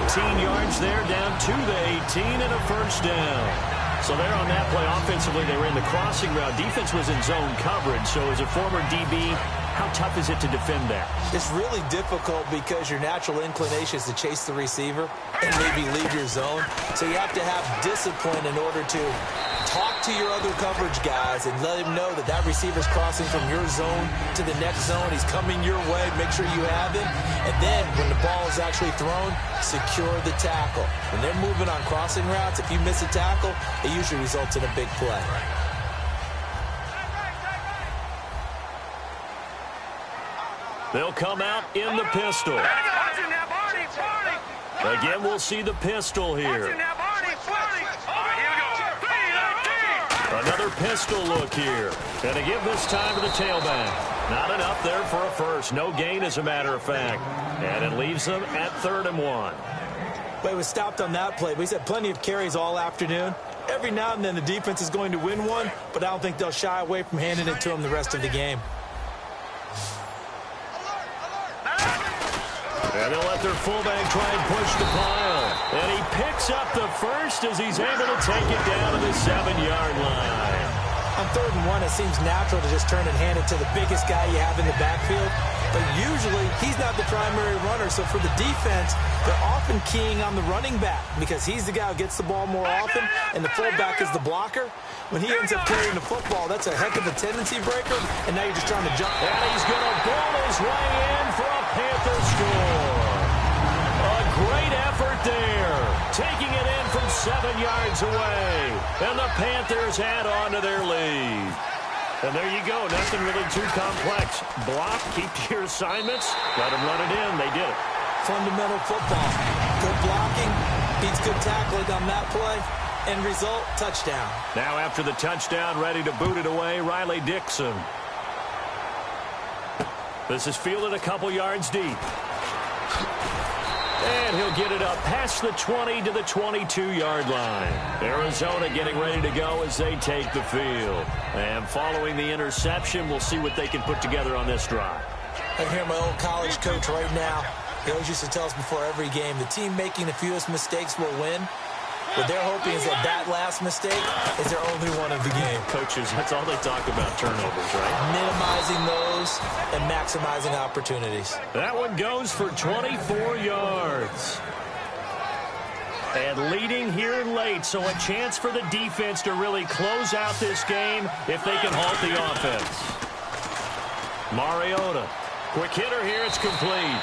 18 yards there, down to the 18 and a first down. So there on that play, offensively, they ran the crossing route. Defense was in zone coverage. So as a former DB, how tough is it to defend that? It's really difficult because your natural inclination is to chase the receiver and maybe leave your zone. So you have to have discipline in order to talk to your other coverage guys and let him know that that receiver's crossing from your zone to the next zone. He's coming your way. Make sure you have him. And then when the ball is actually thrown, secure the tackle. When they're moving on crossing routes, if you miss a tackle, it usually results in a big play. They'll come out in the pistol. Again, we'll see the pistol here. Another pistol look here. And to give this time to the tailback. Not enough there for a first. No gain, as a matter of fact. And it leaves them at 3rd and 1. But it was stopped on that play. We've had plenty of carries all afternoon. Every now and then the defense is going to win one, but I don't think they'll shy away from handing it to them the rest of the game. And they'll let their fullback try and push the pile. And he picks up the first as he's able to take it down to the 7-yard line. On 3rd and 1, it seems natural to just turn and hand it to the biggest guy you have in the backfield. But usually, he's not the primary runner. So for the defense, they're often keying on the running back because he's the guy who gets the ball more often, and the fullback is the blocker. When he ends up carrying the football, that's a heck of a tendency breaker, and now you're just trying to jump. And he's going to ball his way in for a Panther score. A great effort there, taking it in from 7 yards away. And the Panthers add on to their lead. And there you go, nothing really too complex. Block, keep to your assignments, let them run it in. They did it. Fundamental football. Good blocking, beats good tackling on that play. End result, touchdown. Now after the touchdown, ready to boot it away, Riley Dixon. This is fielded a couple yards deep. And he'll get it up past the 20 to the 22-yard line. Arizona getting ready to go as they take the field. And following the interception, we'll see what they can put together on this drive. I hear my old college coach right now. He always used to tell us before every game, the team making the fewest mistakes will win. What they're hoping is that last mistake is their only one of the game. Coaches, that's all they talk about, turnovers, right? Minimizing those and maximizing opportunities. That one goes for 24 yards. And leading here late, so a chance for the defense to really close out this game if they can halt the offense. Mariota, quick hitter here, it's complete.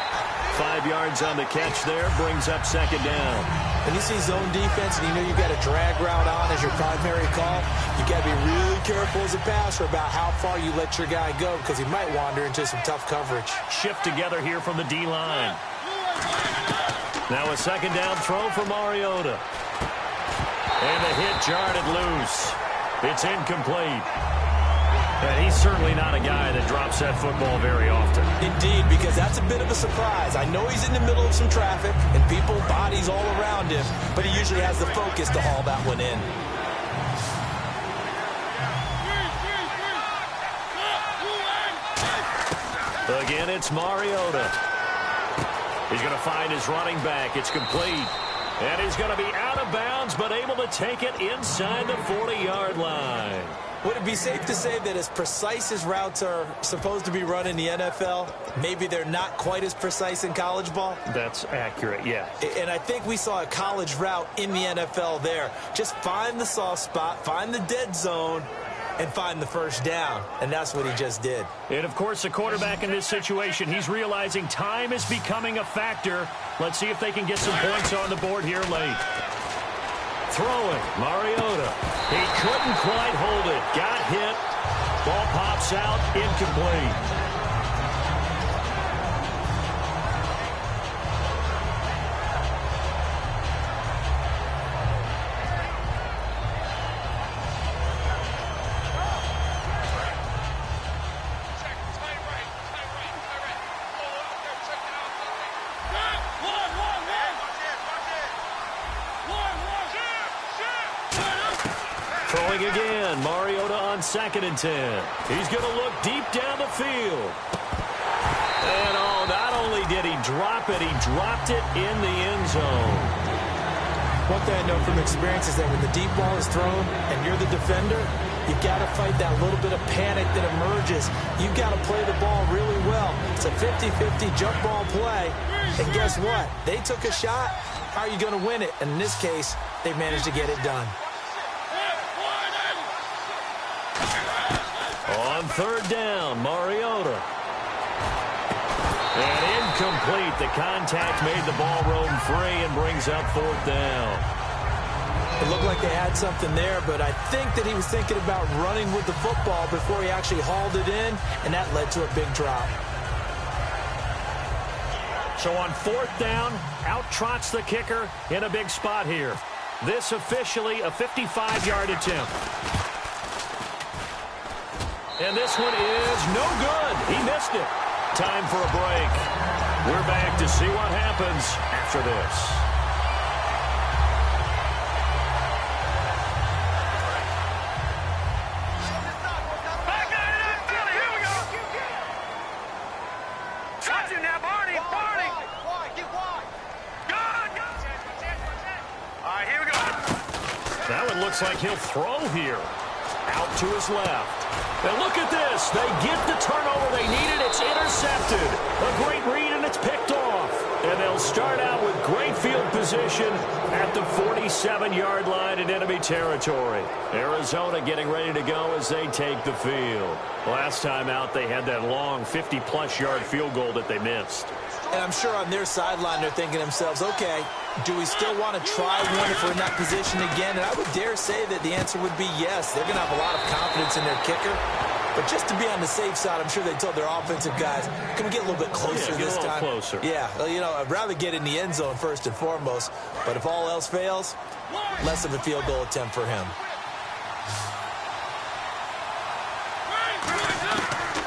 5 yards on the catch there, brings up 2nd down. When you see zone defense and you know you've got a drag route on as your primary call, you got to be really careful as a passer about how far you let your guy go because he might wander into some tough coverage. Shift together here from the D-line. Now a 2nd down throw for Mariota. And the hit jarred it loose. It's incomplete. And he's certainly not a guy that drops that football very often. Indeed, because that's a bit of a surprise. I know he's in the middle of some traffic and people, bodies all around him, but he usually has the focus to haul that one in. Again, it's Mariota. He's going to find his running back. It's complete. And he's going to be out of bounds, but able to take it inside the 40-yard line. Would it be safe to say that as precise as routes are supposed to be run in the NFL, maybe they're not quite as precise in college ball? That's accurate, yeah. And I think we saw a college route in the NFL there. Just find the soft spot, find the dead zone, and find the first down. And that's what he just did. And, of course, the quarterback in this situation, he's realizing time is becoming a factor. Let's see if they can get some points on the board here late. Throwing, Mariota. He couldn't quite hold it. Got hit. Ball pops out, incomplete. Throwing again. Mariota on 2nd and 10. He's going to look deep down the field. And not only did he drop it, he dropped it in the end zone. One thing I know from experience is that when the deep ball is thrown and you're the defender, you've got to fight that little bit of panic that emerges. You've got to play the ball really well. It's a 50-50 jump ball play. And guess what? They took a shot. How are you going to win it? And in this case, they managed to get it done. On 3rd down, Mariota. And incomplete. The contact made the ball roam free and brings up 4th down. It looked like they had something there, but I think that he was thinking about running with the football before he actually hauled it in, and that led to a big drop. So on 4th down, out trots the kicker in a big spot here. This officially a 55-yard attempt. And this one is no good. He missed it. Time for a break. We're back to see what happens after this. Back out of that Philly. Here we go. Got you now, Barney. Barney. Get wide. Good. All right, here we go. That one looks like he'll throw here. Out to his left. And look at this. They get the turnover they needed. It's intercepted. A great read, and it's picked off. And they'll start out with great field position at the 47-yard line in enemy territory. Arizona getting ready to go as they take the field. Last time out, they had that long 50-plus yard field goal that they missed. And I'm sure on their sideline they're thinking to themselves, okay, do we still want to try one if we're in that position again? And I would dare say that the answer would be yes. They're going to have a lot of confidence in their kicker. But just to be on the safe side, I'm sure they told their offensive guys, can we get a little bit closer this time? Closer. Yeah, well, you know, I'd rather get in the end zone first and foremost. But if all else fails, less of a field goal attempt for him.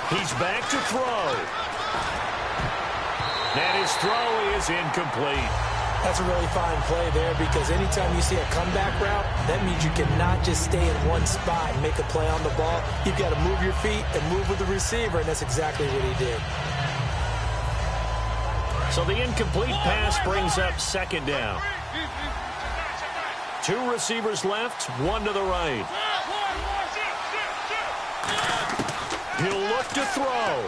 He's back to throw. And his throw is incomplete. That's a really fine play there because anytime you see a comeback route, that means you cannot just stay in one spot and make a play on the ball. You've got to move your feet and move with the receiver, and that's exactly what he did. So the incomplete pass brings up 2nd down. 2 receivers left, 1 to the right. He'll look to throw.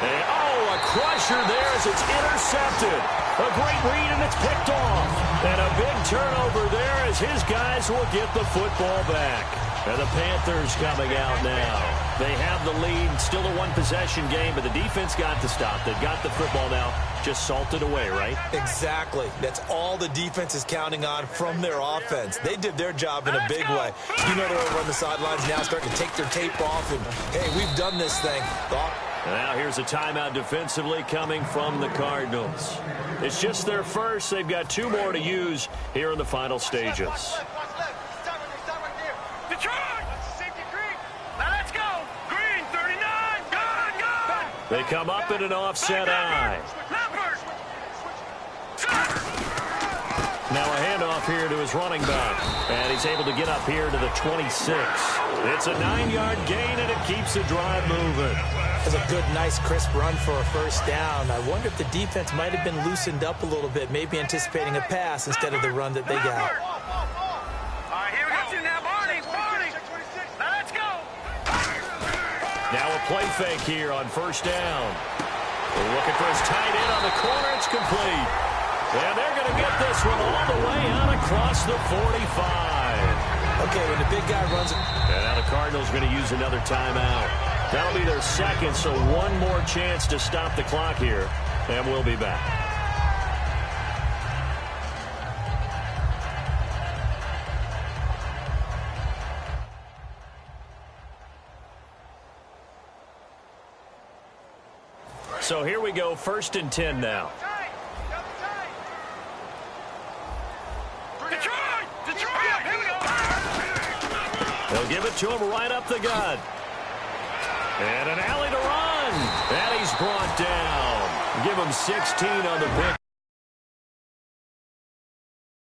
And, a crusher there as it's intercepted. A great read, and it's picked off. And a big turnover there as his guys will get the football back. And the Panthers coming out now. They have the lead, still a one-possession game, but the defense got to stop. They've got the football now, just salted away, right? Exactly. That's all the defense is counting on from their offense. They did their job in a big way. You know they're over on the sidelines now, starting to take their tape off, and, hey, we've done this thing. Now here's a timeout defensively coming from the Cardinals. It's just their first. They've got 2 more to use here in the final stages. They come up in an offset eye. Now a handoff here to his running back. And he's able to get up here to the 26. It's a 9-yard gain, and it keeps the drive moving. That's a good, nice, crisp run for a first down. I wonder if the defense might have been loosened up a little bit, maybe anticipating a pass instead of the run that they got. All right, here we go. Now, Barney. Now let's go. Now a play fake here on 1st down. They're looking for his tight end on the corner. It's complete. And they're going to get this one all the way out across the 45. Okay, when the big guy runs... And now the Cardinals are going to use another timeout. That'll be their 2nd, so 1 more chance to stop the clock here. And we'll be back. So here we go, 1st and 10 now. Detroit, here we go. They'll give it to him right up the gut. And an alley to run. And he's brought down. Give him 16 on the pick.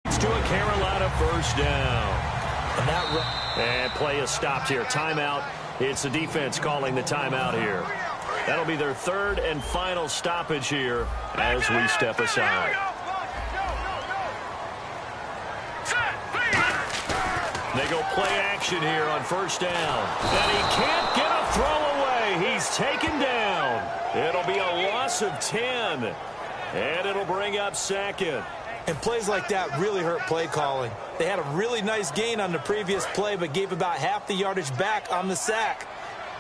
It's to a Carolina 1st down. that run. And play is stopped here. Timeout. It's the defense calling the timeout here. That'll be their third and final stoppage here as we step aside. They go play action here on first down. And he can't get a throw away. He's taken down. It'll be a loss of 10. And it'll bring up second. And plays like that really hurt play calling. They had a really nice gain on the previous play, but gave about half the yardage back on the sack.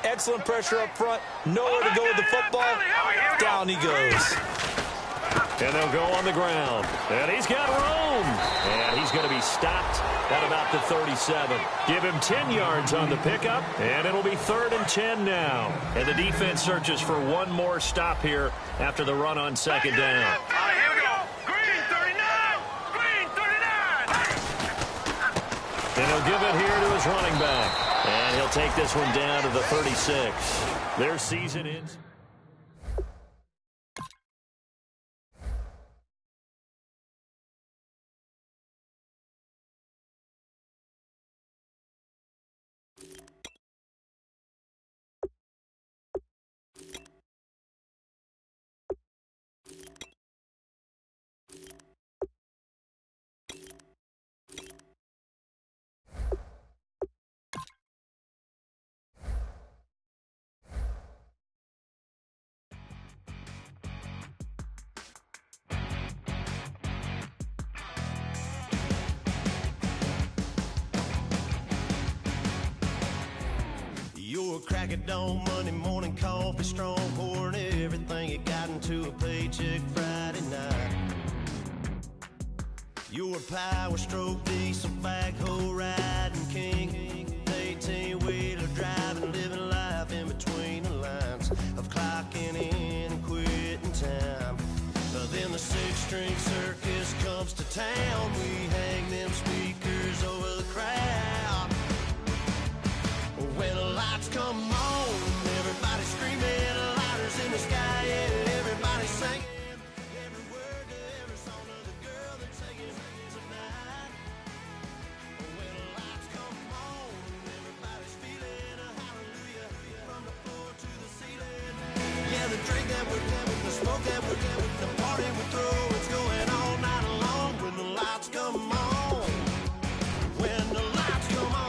Excellent pressure up front. Nowhere to go with the football. Down he goes. And they'll go on the ground. And he's got room. And he's going to be stopped at about the 37. Give him 10 yards on the pickup. And it'll be 3rd and 10 now. And the defense searches for one more stop here after the run on second down. Here we go. Green 39. Green 39. And he'll give it here to his running back. And he'll take this one down to the 36. Their season ends. Your crack of dawn, Monday morning coffee, strong pouring everything you got into a paycheck Friday night. Your power stroke, diesel backhoe riding king, 18-wheeler driving, living life in between the lines of clocking in and quitting time. Then the 6-string circus comes to town. We hang them speakers over the crowd. When the lights come on, everybody screaming, lighters in the sky, yeah, everybody singing. Every word to every song of the girl they're taking tonight. When the lights come on, everybody's feeling a hallelujah from the floor to the ceiling. Yeah, the drink that we're having, the smoke that we're having, the party we throw, it's going all night long. When the lights come on, when the lights come on.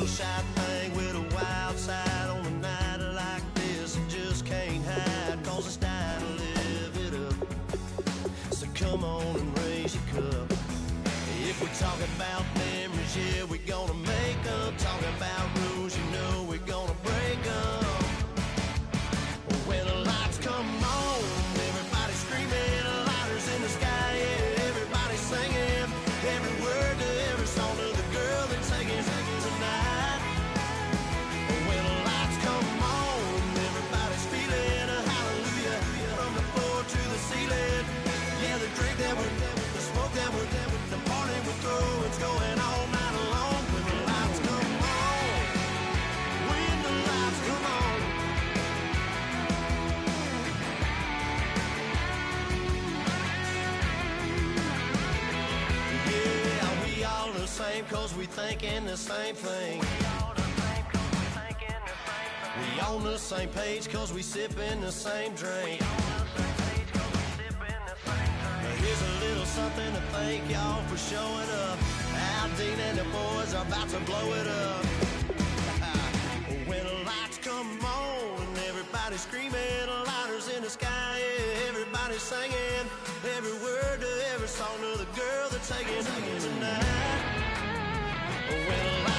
Shy thing with a wild side on a night like this, it just can't hide, cause it's time to live it up. So come on and raise your cup. If we're talking about memories, yeah, we're gonna make them. Talking about rules, you know we're gonna break them. When the lights come on, everybody screaming, lighters in the sky, yeah, everybody singing. Every word to every song of the girl they're taking tonight. The smoke that we're the party we throw, it's going all night long. When the lights come on, when the lights come on. Yeah, we all the same cause we thinking the same thing. We on the same page cause we sipping the same drink. Here's a little something to thank y'all for showing up. Al Dean and the boys are about to blow it up. When the lights come on and everybody's screaming, lighters in the sky, yeah, everybody's singing. Every word to every song of the girl they're taking tonight. When the lights